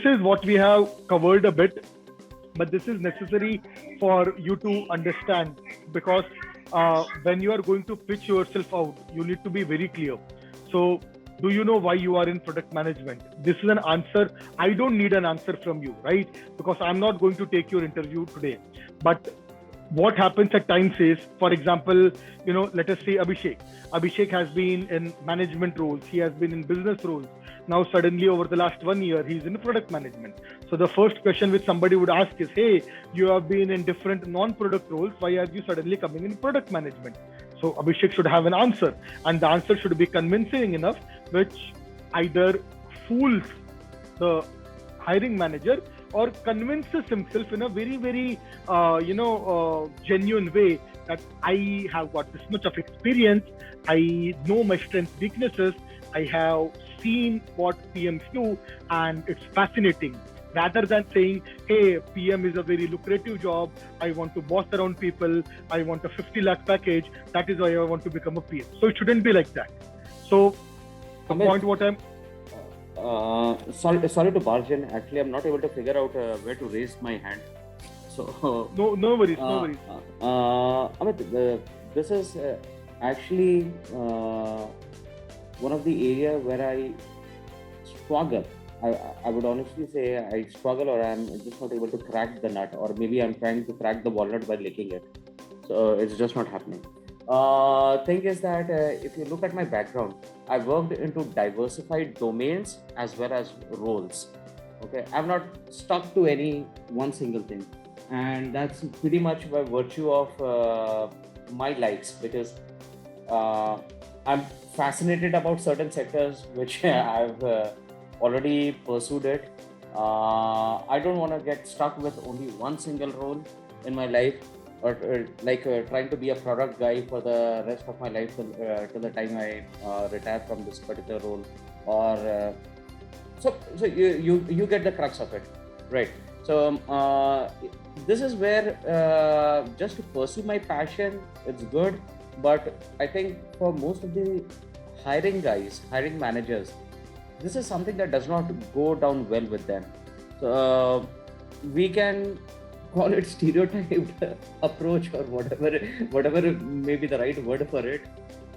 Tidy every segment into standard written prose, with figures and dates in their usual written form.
is what we have covered a bit, but this is necessary for you to understand, because when you are going to pitch yourself out, you need to be very clear. So, do you know why you are in product management? This is an answer. I don't need an answer from you, right? Because I'm not going to take your interview today. But what happens at times is, for example, let us say Abhishek has been in management roles, he has been in business roles. Now suddenly over the last 1 year he's in product management. So the first question which somebody would ask is, hey, you have been in different non-product roles, why are you suddenly coming in product management? So Abhishek should have an answer, and the answer should be convincing enough, which either fools the hiring manager or convinces himself in a very, very, genuine way that I have got this much of experience, I know my strengths, weaknesses, I have seen what PMs do, and it's fascinating. Rather than saying, hey, PM is a very lucrative job, I want to boss around people, I want a 50 lakh package, that is why I want to become a PM. So it shouldn't be like that. So the Amit, point what I'm sorry to barge in. Actually, I'm not able to figure out where to raise my hand. So no worries, no worries. Amit, this is actually one of the area where I struggle. I would honestly say I struggle, or I'm just not able to crack the nut, or maybe I'm trying to crack the walnut by licking it. So it's just not happening. Thing is that if you look at my background, I worked into diversified domains as well as roles. Okay, I'm not stuck to any one single thing, and that's pretty much by virtue of my likes, because I'm fascinated about certain sectors which I've already pursued it. I don't want to get stuck with only one single role in my life, or trying to be a product guy for the rest of my life till the time I retire from this particular role. Or so you get the crux of it, right? So this is where just to pursue my passion, it's good. But I think for most of the hiring managers, this is something that does not go down well with them. So we can call it stereotyped approach, or whatever may be the right word for it.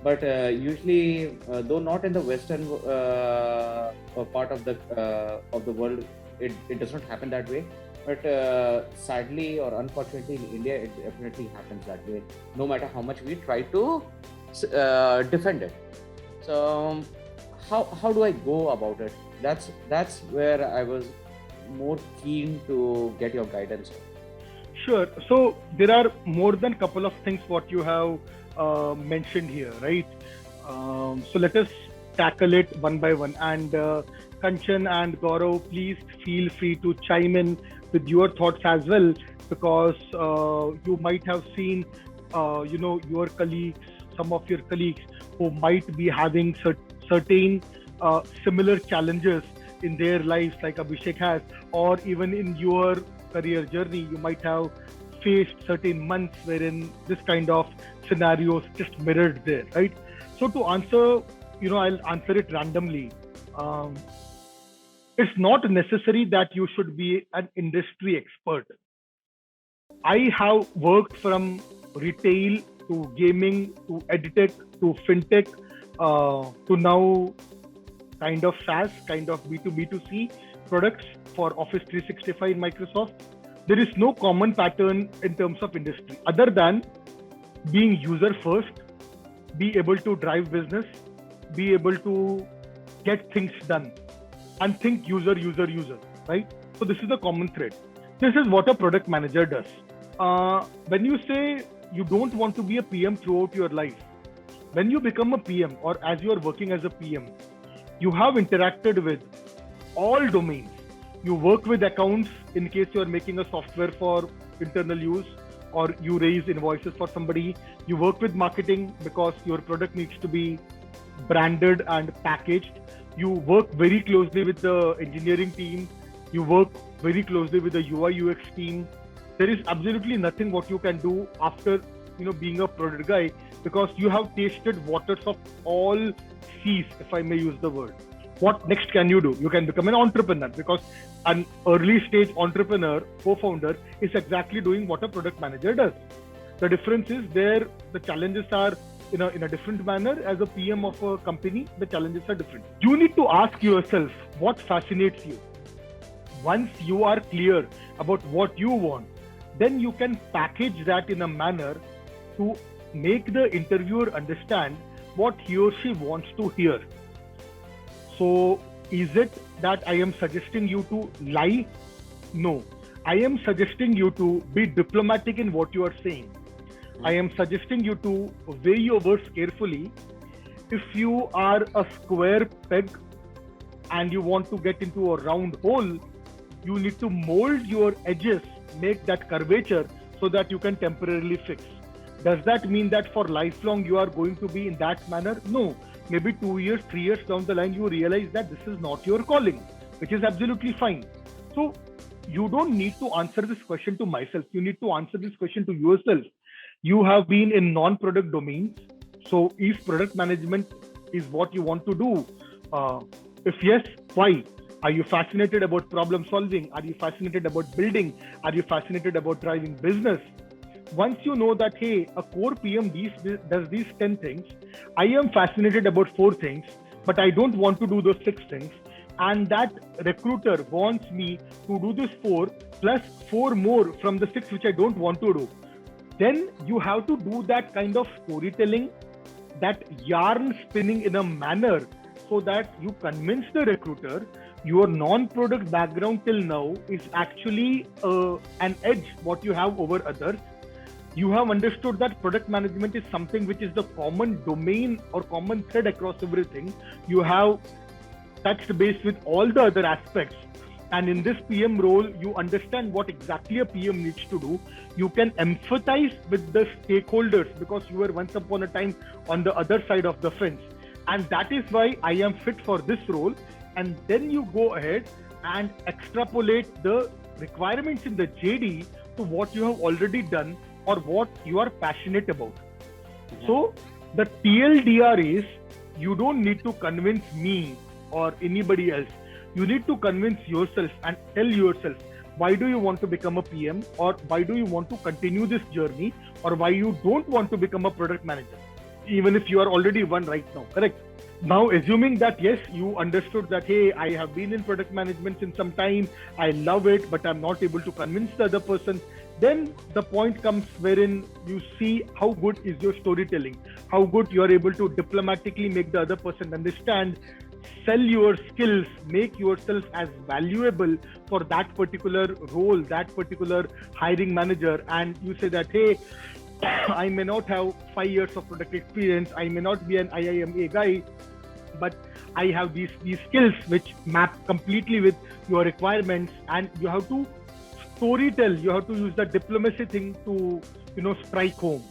But usually, though not in the Western part of the world, it does not happen that way. But sadly or unfortunately, in India, it definitely happens that way, no matter how much we try to defend it. So how do I go about it? That's where I was more keen to get your guidance. Sure. So there are more than couple of things what you have mentioned here, right? So let us tackle it one by one. And Kanchan and Gaurav, please feel free to chime in with your thoughts as well, because you might have seen, your colleagues, some of your colleagues who might be having certain similar challenges in their lives, like Abhishek has, or even in your career journey, you might have faced certain months wherein this kind of scenarios just mirrored there, right? So to answer, I'll answer it randomly. It's not necessary that you should be an industry expert. I have worked from retail to gaming to edtech to fintech to now kind of SaaS, kind of B2B2C products for Office 365 in Microsoft. There is no common pattern in terms of industry other than being user first, be able to drive business, be able to get things done, and think user, right? So this is the common thread. This is what a product manager does. When you say you don't want to be a PM throughout your life, when you become a PM or as you are working as a PM, you have interacted with all domains. You work with accounts in case you are making a software for internal use, or you raise invoices for somebody. You work with marketing because your product needs to be branded and packaged. You work very closely with the engineering team. You work very closely with the UI UX team. There is absolutely nothing what you can do after being a product guy, because you have tasted waters of all seas, if I may use the word. what next can you do? You can become an entrepreneur, because an early stage entrepreneur, co-founder, is exactly doing what a product manager does. The difference is there, the challenges are in a different manner. As a PM of a company, the challenges are different. You need to ask yourself what fascinates you. Once you are clear about what you want, then you can package that in a manner to make the interviewer understand what he or she wants to hear. So, is it that I am suggesting you to lie? No. I am suggesting you to be diplomatic in what you are saying. I am suggesting you to weigh your words carefully. If you are a square peg and you want to get into a round hole, you need to mold your edges, make that curvature so that you can temporarily fix. Does that mean that for lifelong you are going to be in that manner? No. Maybe 2 years, 3 years down the line, you realize that this is not your calling, which is absolutely fine. So you don't need to answer this question to myself. You need to answer this question to yourself. You have been in non-product domains. So is product management is what you want to do? If yes, why? Are you fascinated about problem solving? Are you fascinated about building? Are you fascinated about driving business? Once you know that, hey, a core PM does these 10 things, I am fascinated about 4 things, but I don't want to do those 6 things. And that recruiter wants me to do this 4 plus 4 more from the 6 which I don't want to do. Then you have to do that kind of storytelling, that yarn spinning in a manner so that you convince the recruiter your non-product background till now is actually an edge what you have over others. You have understood that product management is something which is the common domain or common thread across everything. You have touched base with all the other aspects. And in this PM role, you understand what exactly a PM needs to do. You can empathize with the stakeholders because you were once upon a time on the other side of the fence. And that is why I am fit for this role. And then you go ahead and extrapolate the requirements in the JD to what you have already done or what you are passionate about. So the TLDR is, you don't need to convince me or anybody else. You need to convince yourself and tell yourself, why do you want to become a PM, or why do you want to continue this journey, or why you don't want to become a product manager, even if you are already one right now, correct? Now, assuming that, yes, you understood that, hey, I have been in product management since some time, I love it, but I'm not able to convince the other person. Then the point comes wherein you see how good is your storytelling, how good you are able to diplomatically make the other person understand, sell your skills, make yourself as valuable for that particular role, that particular hiring manager. And you say that, hey, I may not have 5 years of product experience, I may not be an IIMA guy, but I have these skills which map completely with your requirements. And you have to storytell, you have to use the diplomacy thing to strike home.